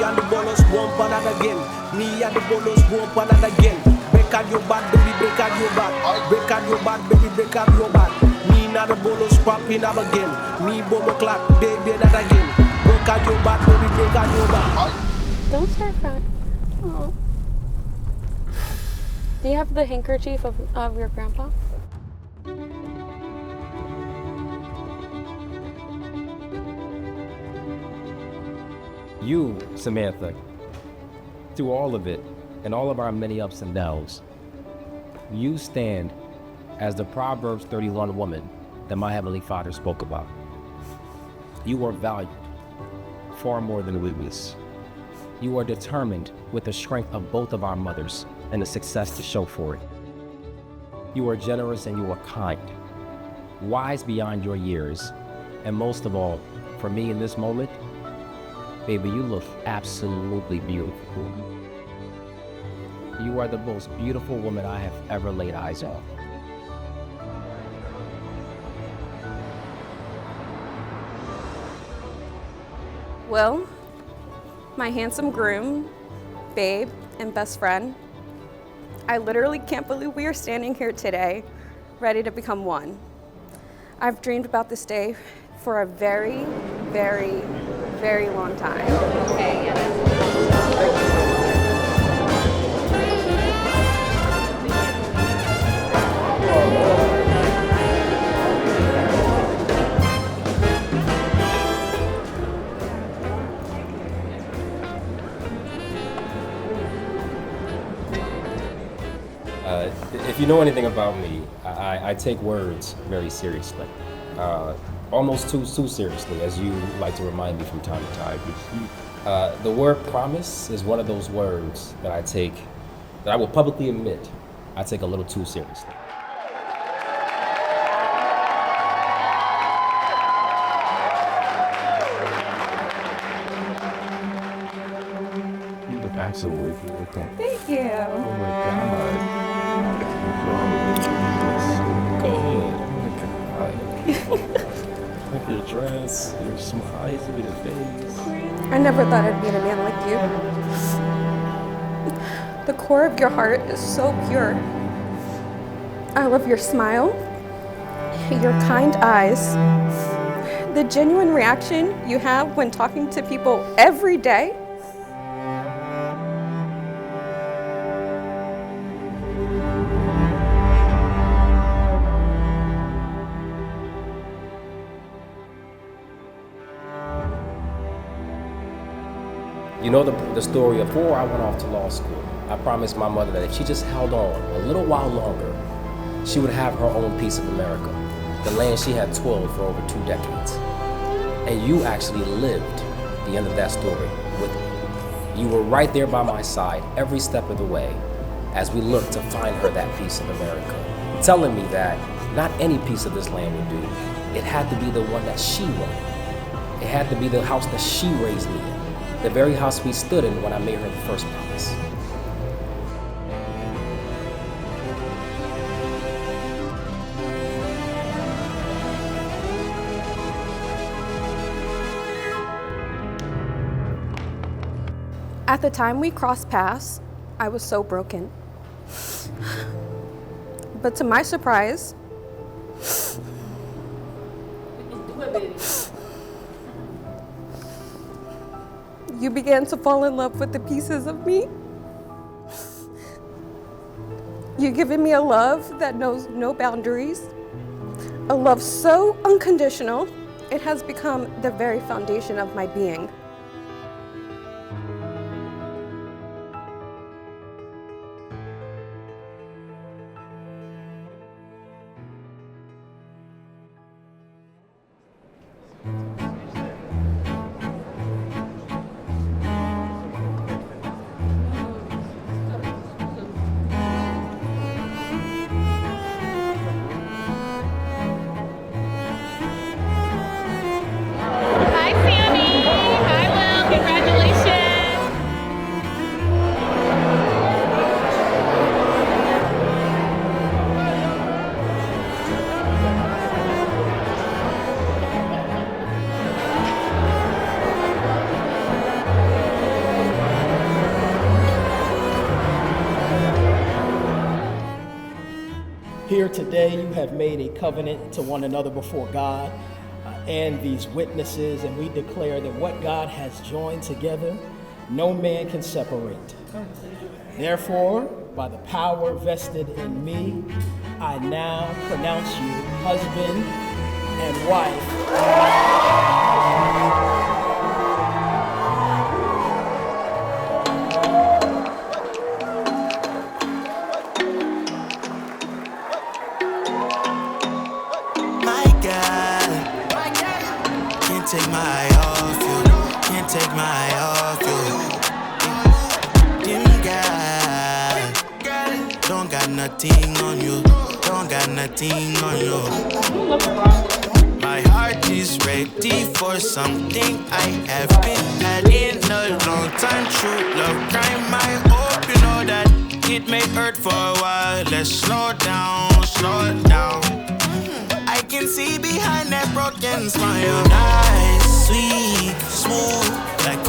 and the bolos one pan and again. Me and the bolos one pan and again. Break out your back, baby, break out your back. Break out your back, baby, break out your back. Me and the bolos popping up again. Me bobo clap, baby, that again. Break out your back, baby, break out your back. Don't start crying. Oh. Do you have the handkerchief of your grandpa? You, Samantha, through all of it and all of our many ups and downs, you stand as the Proverbs 31 woman that my Heavenly Father spoke about. You are valued far more than rubies. You are determined with the strength of both of our mothers and the success to show for it. You are generous and you are kind, wise beyond your years, and most of all, for me in this moment, baby, you look absolutely beautiful. You are the most beautiful woman I have ever laid eyes on. Will, my handsome groom, babe, and best friend, I literally can't believe we are standing here today, ready to become one. I've dreamed about this day for a very, very, very long time. Okay, If you know anything about me, I take words very seriously. Almost too seriously, as you like to remind me from time to time. The word promise is one of those words that I will publicly admit, I take a little too seriously. You look absolutely beautiful. Thank you. Oh my God. Like your dress, your smile, your face. I never thought I'd meet a man like you. The core of your heart is so pure. I love your smile, your kind eyes, the genuine reaction you have when talking to people every day. You know the story of before I went off to law school. I promised my mother that if she just held on a little while longer, she would have her own piece of America, the land she had toiled for over 2 decades. And you actually lived the end of that story with me. You were right there by my side every step of the way as we looked to find her that piece of America, telling me that not any piece of this land would do. It had to be the one that she wanted. It had to be the house that she raised me in. The very house we stood in when I made her the first promise. At the time we crossed paths, I was so broken. But to my surprise, you began to fall in love with the pieces of me. You've given me a love that knows no boundaries, a love so unconditional, it has become the very foundation of my being. Hi, Sammy. Hi. Here today, you have made a covenant to one another before God and these witnesses, and we declare that what God has joined together, no man can separate. Therefore, by the power vested in me, I now pronounce you husband and wife. Take my eye off you, can't take my eye off you. Dim girl, don't got nothing on you, don't got nothing on you. My heart is ready for something I have been had in a long time. True love crime, I hope you know that it may hurt for a while. Let's slow down, slow down. I can see behind that broken smile. Nice, sweet, smooth, like